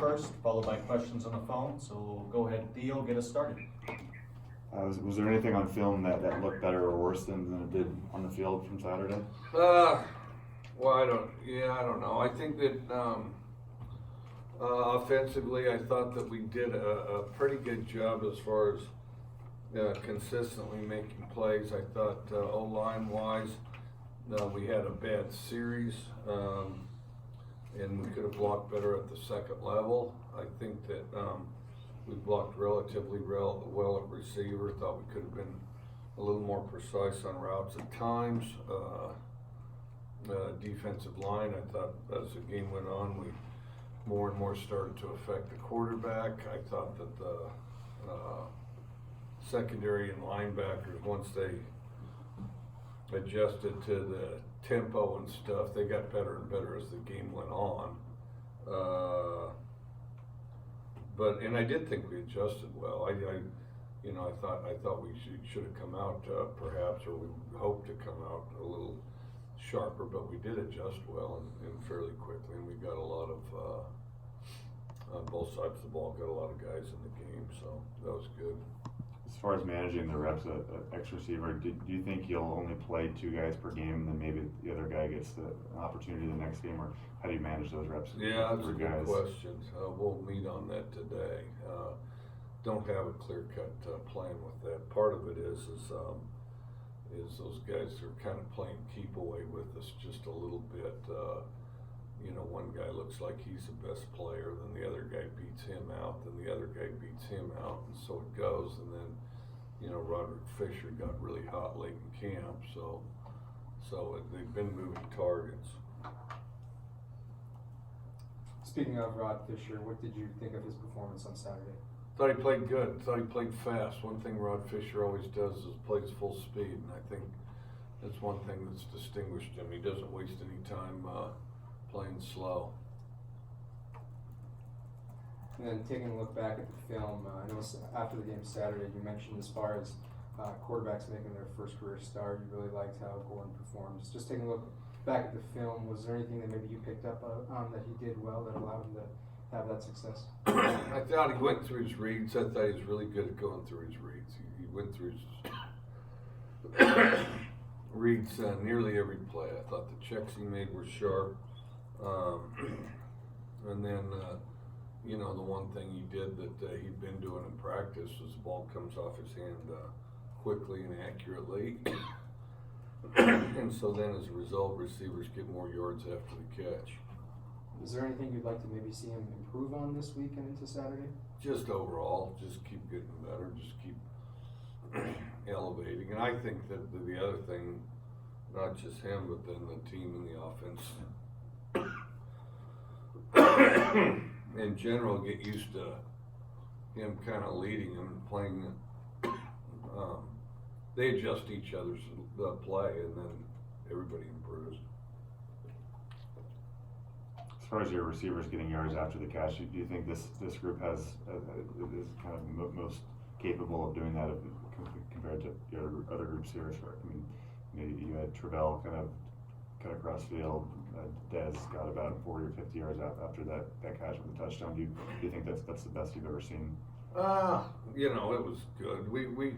first, followed by questions on the phone. So go ahead, Theo, get us started. Was there anything on film that looked better or worse than it did on the field from Saturday? Well, I don't know. I think that offensively, I thought that we did a pretty good job as far as consistently making plays. I thought O-line wise, we had a bad series, and we could have blocked better at the second level. I think that we blocked relatively well at receiver. Thought we could have been a little more precise on routes at times. Defensive line, I thought as the game went on, we more and more started to affect the quarterback. I thought that the secondary and linebackers, once they adjusted to the tempo and stuff, they got better and better as the game went on. And I did think we adjusted well. I thought we should have come out perhaps, or we hoped to come out a little sharper, but we did adjust well and fairly quickly, and we got a lot of on both sides of the ball, got a lot of guys in the game, so that was good. As far as managing the reps at X receiver, do you think you'll only play 2 guys per game, and then maybe the other guy gets an opportunity the next game, or how do you manage those reps? Yeah, that's a good question. We'll meet on that today. Don't have a clear-cut plan with that. Part of it is those guys are kind of playing keep away with us just a little bit. One guy looks like he's the best player, then the other guy beats him out, then the other guy beats him out, and so it goes. And then, Roderick Fisher got really hot late in camp, so they've been moving targets. Speaking of Rod Fisher, what did you think of his performance on Saturday? Thought he played good. Thought he played fast. One thing Rod Fisher always does is plays full speed, and I think that's one thing that's distinguished him. He doesn't waste any time playing slow. And then taking a look back at the film, I know after the game Saturday, you mentioned as far as quarterbacks making their first career start, you really liked how Gordon performs. Just taking a look back at the film, was there anything that maybe you picked up on that he did well that allowed him to have that success? I thought he went through his reads. I thought he was really good at going through his reads. He went through his reads nearly every play. I thought the checks he made were sharp. And then, the one thing he did that he'd been doing in practice was the ball comes off his hand quickly and accurately. And so then as a result, receivers get more yards after the catch. Is there anything you'd like to maybe see him improve on this week and into Saturday? Just overall, just keep getting better, just keep elevating. And I think that the other thing, not just him, but then the team and the offense in general get used to him kind of leading them and playing. They adjust each other's play, and then everybody improves. As far as your receivers getting yards after the catch, do you think this group is kind of most capable of doing that compared to your other groups here? You had Travell kind of cut across field. Dez got about 40 or 50 yards after that catch with a touchdown. Do you think that's the best you've ever seen? It was good. We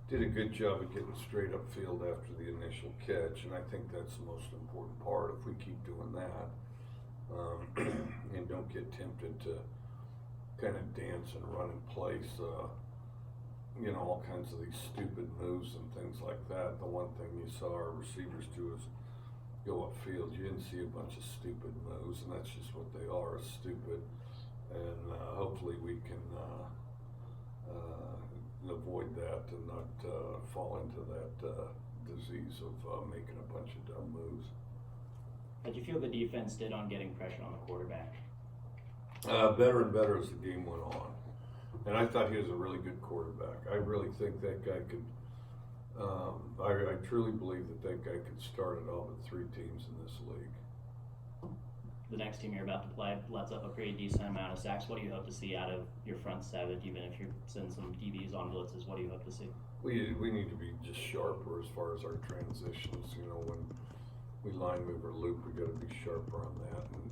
did a good job of getting straight up field after the initial catch, and I think that's the most important part. If we keep doing that, and don't get tempted to kind of dance and run in place, all kinds of these stupid moves and things like that. The one thing you saw our receivers do is go upfield. You didn't see a bunch of stupid moves, and that's just what they are, stupid. And hopefully we can avoid that and not fall into that disease of making a bunch of dumb moves. How did you feel the defense did on getting pressure on the quarterback? Better and better as the game went on. And I thought he was a really good quarterback. I really think that guy could, I truly believe that guy could start at all but 3 teams in this league. The next team you're about to play lets up a pretty decent amount of sacks. What do you hope to see out of your front 7, even if you're sending some DBs on blitzes? What do you hope to see? We need to be just sharper as far as our transitions. When we line move or loop, we got to be sharper on that. And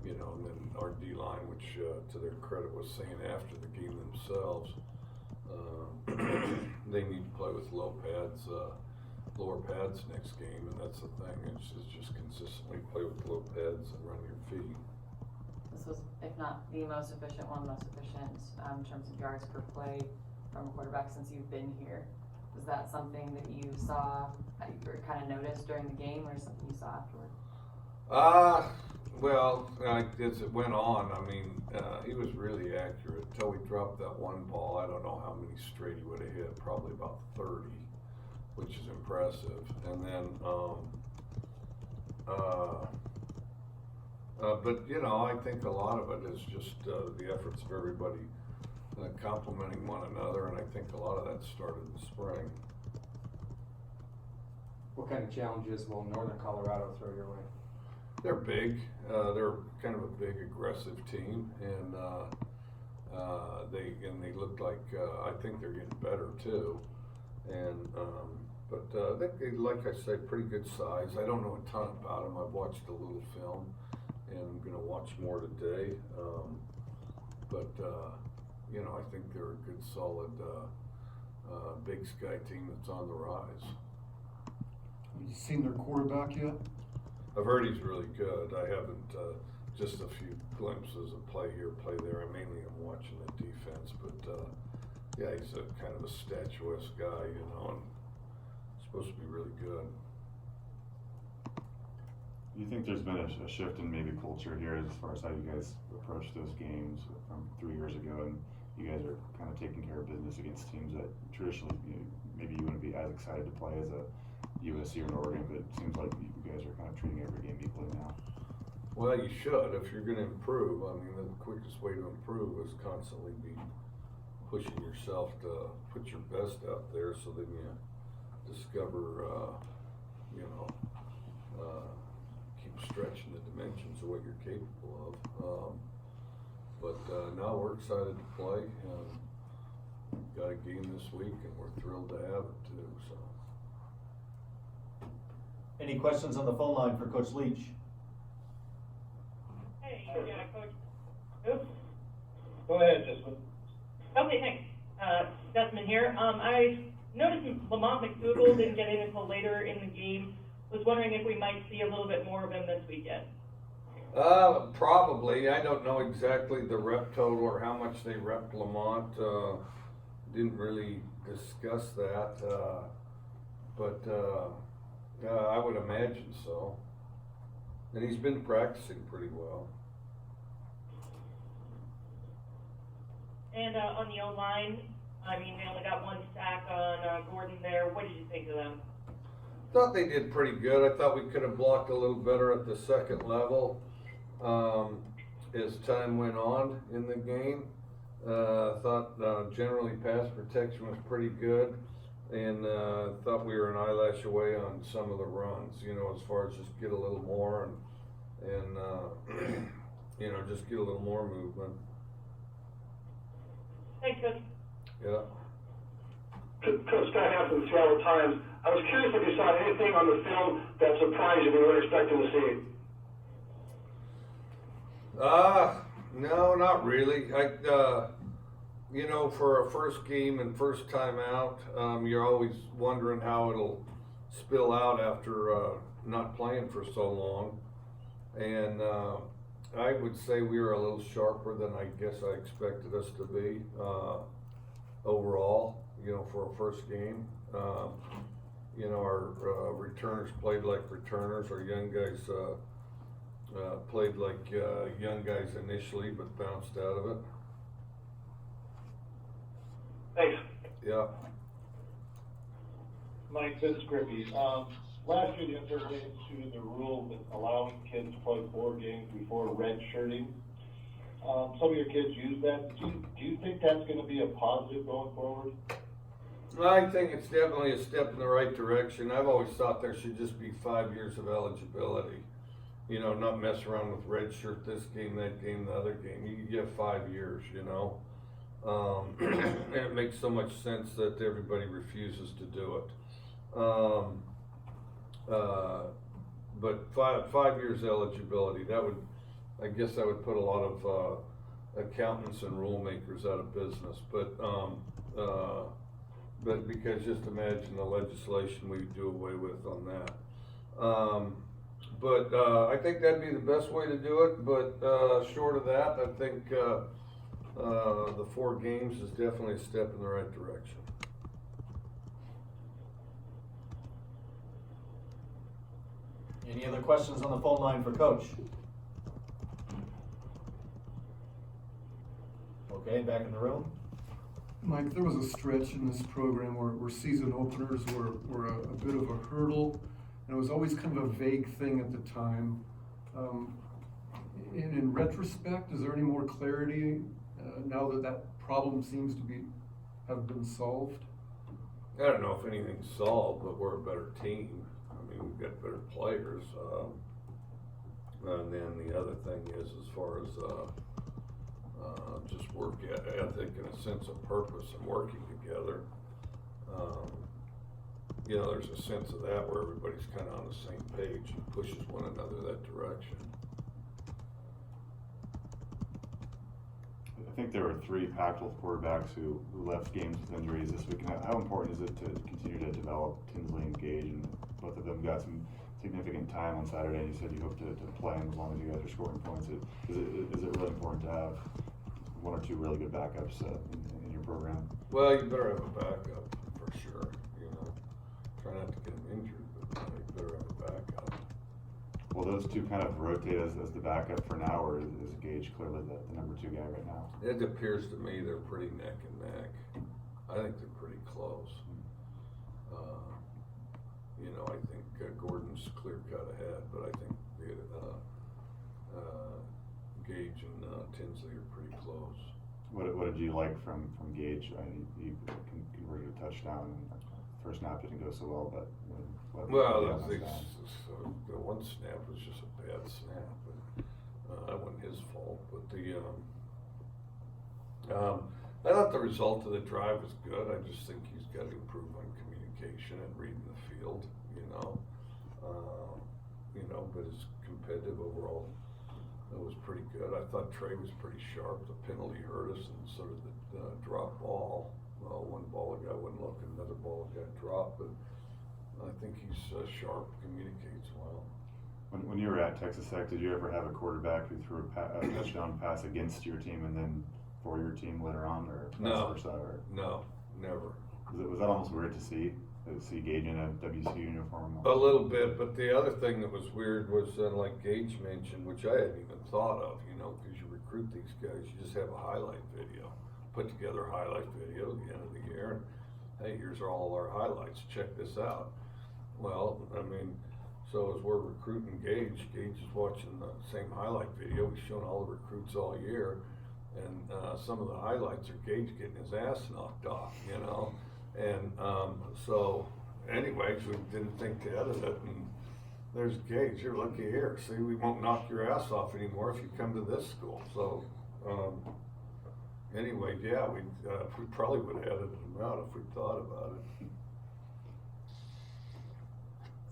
you know, and then our D-line, which to their credit was saying after the game themselves, they need to play with lower pads next game, and that's the thing, it's just consistently play with low pads and run your feet. This was, if not the most efficient, one of the most efficient in terms of yards per play from a quarterback since you've been here. Was that something that you saw, that you kind of noticed during the game, or something you saw afterward? Well, as it went on, I mean, he was really accurate until we dropped that one ball. I don't know how many straight he would have hit, probably about 30, which is impressive. And then, but you know, I think a lot of it is just the efforts of everybody complementing one another, and I think a lot of that started in the spring. What kind of challenges will Northern Colorado throw your way? They're big. They're kind of a big, aggressive team, and they look like I think they're getting better too. And but they, like I say, pretty good size. I don't know a ton about them. I've watched a little film, and I'm going to watch more today. But you know, I think they're a good, solid Big Sky team that's on the rise. Have you seen their quarterback yet? I've heard he's really good. I haven't, just a few glimpses of play here, play there. I mainly am watching the defense, but yeah, he's a kind of a statuesque guy, you know, and supposed to be really good. Do you think there's been a shift in maybe culture here as far as how you guys approach those games from 3 years ago, and you guys are kind of taking care of business against teams that traditionally, you know, maybe you wouldn't be as excited to play as a USC or an Oregon, but it seems like you guys are kind of treating every game equally now. Well, you should. If you're going to improve, I mean, the quickest way to improve is constantly be pushing yourself to put your best out there, so then you discover, you know, keep stretching the dimensions of what you're capable of. But now we're excited to play, and we've got a game this week, and we're thrilled to have it too. So. Any questions on the phone line for Coach Leach? Hey, yeah, Coach. Oops. Go ahead, Desmond. Okay, thanks. Desmond here. I noticed Lamont McDougal didn't get in until later in the game. Was wondering if we might see a little bit more of him this weekend. Probably. I don't know exactly the rep total or how much they repped Lamont. Didn't really discuss that, but I would imagine so. And he's been practicing pretty well. And on the O-line, I mean, they only got one sack on Gordon there. What did you think of them? Thought they did pretty good. I thought we could have blocked a little better at the second level as time went on in the game. Thought generally pass protection was pretty good, and thought we were an eyelash away on some of the runs, you know, as far as just get a little more and you know, just get a little more movement. Thanks, Coach. Yeah. Coach Scott Half from the Seattle Times. I was curious if you saw anything on the film that surprised you we weren't expecting to see. No, not really. You know, for a first game and first time out, you're always wondering how it'll spill out after not playing for so long. And I would say we were a little sharper than I guess I expected us to be overall, you know, for a first game. You know, our returners played like returners. Our young guys played like young guys initially, but bounced out of it. Thanks. Yeah. Mike, this is Griffey. Last year, the NCAA instituted the rule with allowing kids to play 4 games before redshirting. Some of your kids use that. Do you think that's going to be a positive going forward? I think it's definitely a step in the right direction. I've always thought there should just be 5 years of eligibility. You know, not mess around with red shirt this game, that game, the other game. You have 5 years, you know. And it makes so much sense that everybody refuses to do it. But five years eligibility, that would I guess I would put a lot of, accountants and rule makers out of business, but because just imagine the legislation we do away with on that. I think that'd be the best way to do it, but, short of that, I think, the 4 games is definitely a step in the right direction. Any other questions on the phone line for Coach? Okay, back in the room. Mike, there was a stretch in this program where season openers were a bit of a hurdle, and it was always kind of a vague thing at the time. In retrospect, is there any more clarity now that that problem seems to have been solved? I don't know if anything's solved, but we're a better team. I mean, we've got better players. And then the other thing is, as far as just work ethic and a sense of purpose and working together, you know, there's a sense of that where everybody's kind of on the same page and pushes one another that direction. I think there were 3 Pac-12 quarterbacks who left games with injuries this week. How important is it to continue to develop Tinsley and Gage? And both of them got some significant time on Saturday. You said you hope to play them as long as you guys are scoring points. Is it really important to have 1 or 2 really good backups in your program? Well, you better have a backup for sure. You know, try not to get them injured, but you better have a backup. Will those 2 kind of rotate as the backup for now, or is Gage clearly the number 2 guy right now? It appears to me they're pretty neck and neck. I think they're pretty close. You know, I think Gordon's clear cut ahead, but I think Gage and Tinsley are pretty close. What did you like from Gage? He converted a touchdown, and the first snap didn't go so well, but the one snap was just a bad snap, but that wasn't his fault. But I thought the result of the drive was good. I just think he's got to improve on communication and reading the field. But it's competitive overall. It was pretty good. I thought Trey was pretty sharp. The penalty hurt us, and sort of the drop ball. Well, one ball a guy wouldn't look, another ball a guy dropped, but I think he's sharp, communicates well. When you were at Texas Tech, did you ever have a quarterback who threw a touchdown pass against your team and then for your team later on, or No, vice versa? Or? no, never. Was that almost weird to see Gage in a WCU uniform? A little bit, but the other thing that was weird was, like Gage mentioned, which I hadn't even thought of, because you recruit these guys, you just have a highlight video. Put together a highlight video at the end of the year, and hey, here's all our highlights, check this out. Well, I mean, so as we're recruiting Gage is watching the same highlight video. We've shown all the recruits all year, and some of the highlights are Gage getting his ass knocked off, And so anyways, we didn't think to edit it, and there's Gage, you're lucky here. See, we won't knock your ass off anymore if you come to this school. So anyway, yeah, we probably would have edited him out if we thought about it.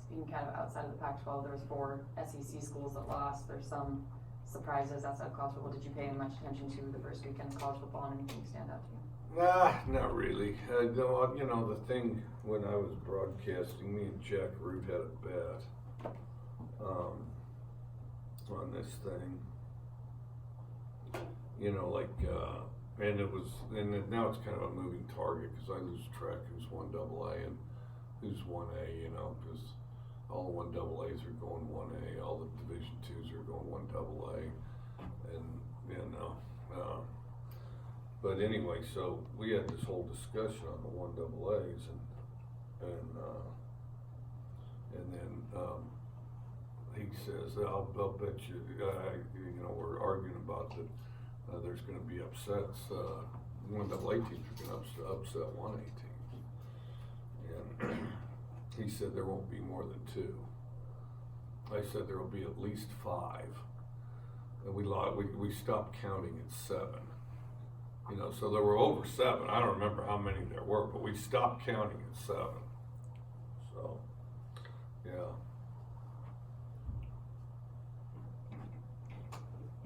Speaking kind of outside of the Pac-12, there was 4 SEC schools that lost. There's some surprises outside of college football. Did you pay much attention to the first weekend of college football, and anything stand out to you? Nah, not really. The thing when I was broadcasting, me and Jack Root had a bet on this thing. And now it's kind of a moving target because I lose track who's 1AA and who's 1A, because all the 1AAs are going 1A, all the Division IIs are going 1AA, and but anyway, so we had this whole discussion on the 1AAs, and then he says, I'll bet you, we're arguing about that there's going to be upsets. 1AA teams are going to upset 1A teams, and he said there won't be more than 2. I said there will be at least 5, and we stopped counting at 7. So there were over 7. I don't remember how many there were, but we stopped counting at 7. So, yeah.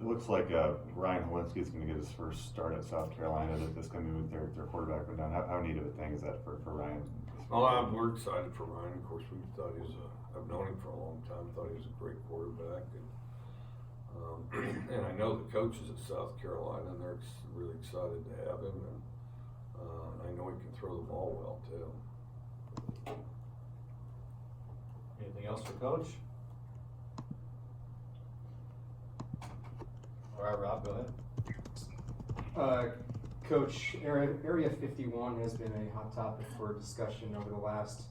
It looks like Ryan Helinski's going to get his first start at South Carolina this coming week. Their quarterback went down. How neat of a thing is that for Ryan? Well, we're excited for Ryan. Of course, we thought he was I've known him for a long time. Thought he was a great quarterback, and I know the coaches at South Carolina, and they're really excited to have him. And I know he can throw the ball well too. Anything else for Coach? All right, Rob, go ahead. Coach, Area 51 has been a hot topic for discussion over the last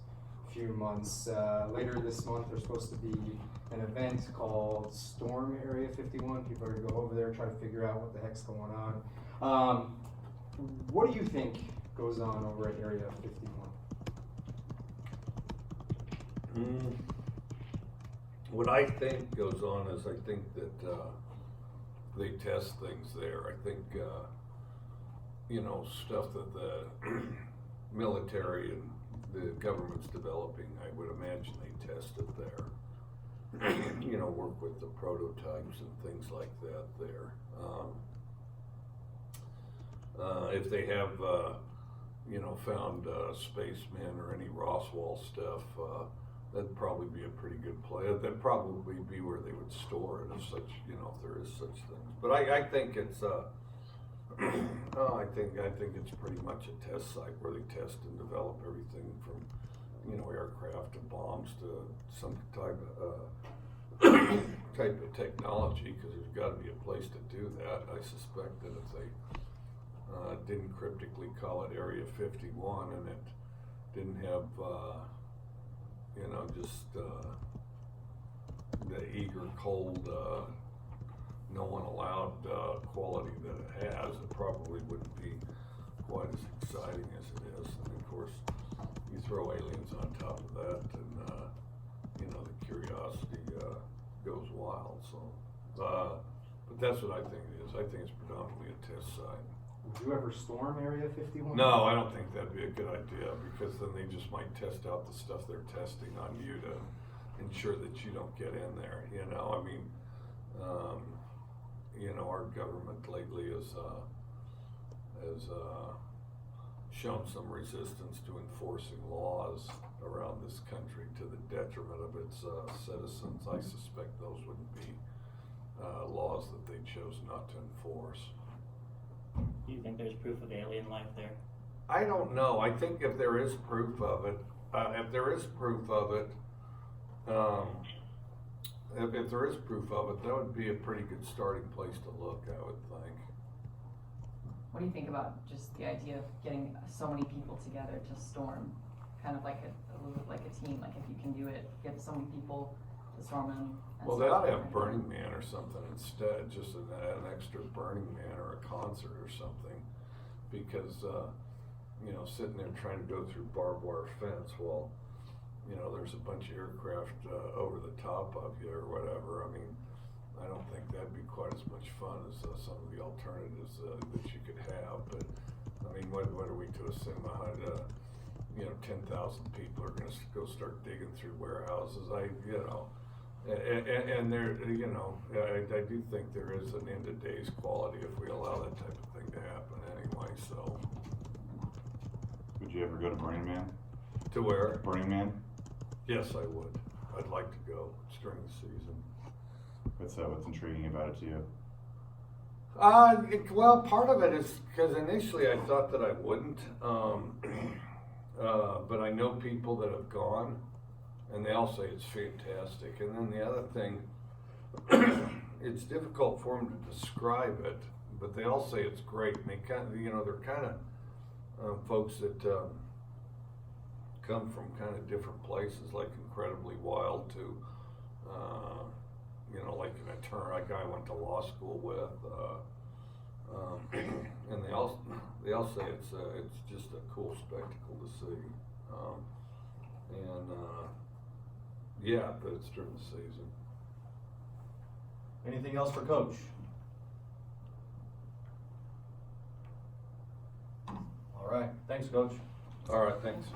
few months. Later this month, there's supposed to be an event called Storm Area 51. People are going to go over there, try to figure out what the heck's going on. What do you think goes on over at Area 51? What I think goes on is I think that they test things there. I think, stuff that the military and the government's developing, I would imagine they test it there. Work with the prototypes and things like that there. If they have, found spacemen or any Roswell stuff, that'd probably be a pretty good play. That'd probably be where they would store it, if such, if there is such things. But I think it's, I think it's pretty much a test site where they test and develop everything from, aircraft to bombs to some type of technology, because there's got to be a place to do that. I suspect that if they didn't cryptically call it Area 51 and it didn't have, just the eager, cold, no one allowed quality that it has, it probably wouldn't be quite as exciting as it is. And of course, you throw aliens on top of that, and the curiosity goes wild. So, but that's what I think it is. I think it's predominantly a test site. Would you ever storm Area 51? No, I don't think that'd be a good idea, because then they just might test out the stuff they're testing on you to ensure that you don't get in there. Our government lately has shown some resistance to enforcing laws around this country to the detriment of its citizens. I suspect those wouldn't be laws that they chose not to enforce. Do you think there's proof of alien life there? I don't know. I think if there is proof of it, if there is proof of it, that would be a pretty good starting place to look, I would think. What do you think about just the idea of getting so many people together to storm, kind of like a little bit like a team? Like if you can do it, get so many people to storm them. Well, they ought to have Burning Man or something instead, just an extra Burning Man or a concert or something, because sitting there trying to go through barbed wire fence while there's a bunch of aircraft over the top of you or whatever. I mean, I don't think that'd be quite as much fun as some of the alternatives that you could have. But I mean, what are we to assume? 10,000 people are going to go start digging through warehouses? And there, I do think there is an end of days quality if we allow that type of thing to happen anyway. So, Would you ever go to Burning Man? to where? Burning Man? Yes, I would. I'd like to go. It's during the season. What's intriguing about it to you? Well, part of it is because initially I thought that I wouldn't, but I know people that have gone, and they all say it's fantastic. And then the other thing, it's difficult for them to describe it, but they all say it's great. And they kind of, they're kind of folks that come from kind of different places, like incredibly wild to, like an attorney, a guy I went to law school with, and they all say it's just a cool spectacle to see, yeah, but it's during the season. Anything else for Coach? All right, thanks, Coach. All right, thanks.